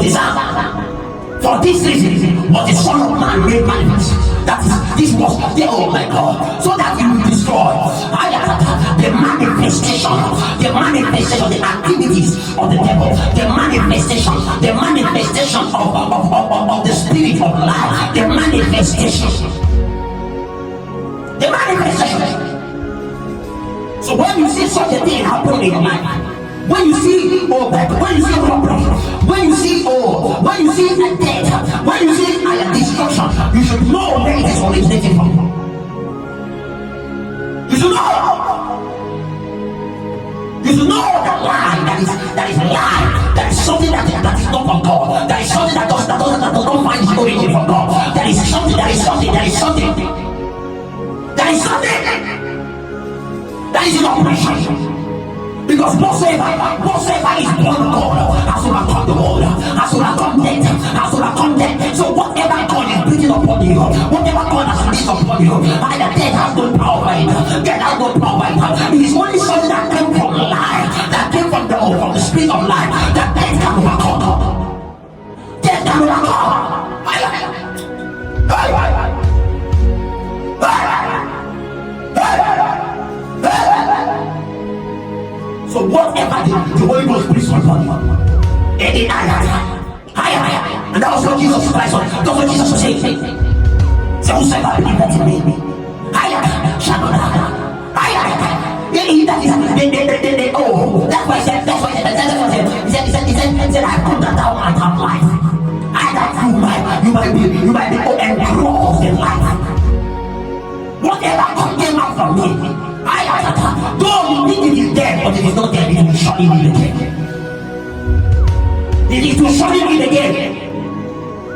deserve. For this reason was the Son of Man made manifest. That is, this was the, oh my God, so that he will destroy the manifestation, the activities of the devil, the manifestation of the spirit of life, the manifestation. So when you see such a thing happen in your life, when you see robbery, when you see a death, when you see a destruction, you should know where it is originating from. You should know that lie, that is a lie, that is something that is not from God, that is something that does not find its origin from God, that is something that is in operation. Because whatsoever is born of God has overcome the world, has overcome death. So whatever God is breathing upon you, whatever God has released upon you, either death has no power over it, death has no power over it. It is only something that came from life, that came from the spirit of life, that death can overcome. Death can overcome. So whatever the Holy Ghost brings upon you, and that was what Jesus Christ was. That's what Jesus was saying. So whosoever believes in me, shall not die. That's why he said, he said, I come that thou might have life. That you might be engrossed in life. Whatever came out from me, though you think it is dead, but it is not dead, it will surely be again. It is to surely be again.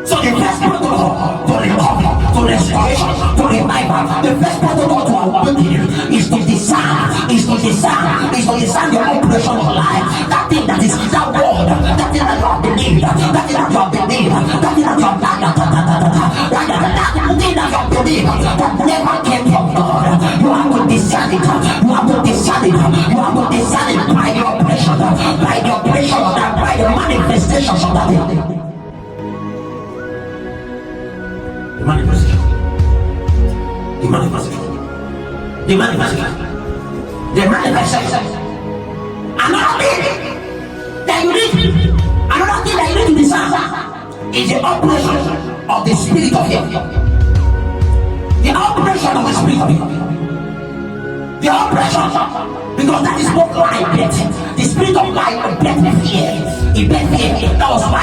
So the first protocol to recovery, to restoration, to revival, the first protocol to awakening is to discern the operation of life. That thing that is that word, that thing that you have believed, that thing that you have believed, that thing that you have done, that thing that you have believed that never came from God. You have to discern it. You have to discern it by the operation of that, by the manifestations of that thing. The manifestation. Another thing that you need to discern is the operation of the spirit of hell. The operation of the spirit of hell. The operation, because that is what life gets. The spirit of life gets fear. It gets fear. That was why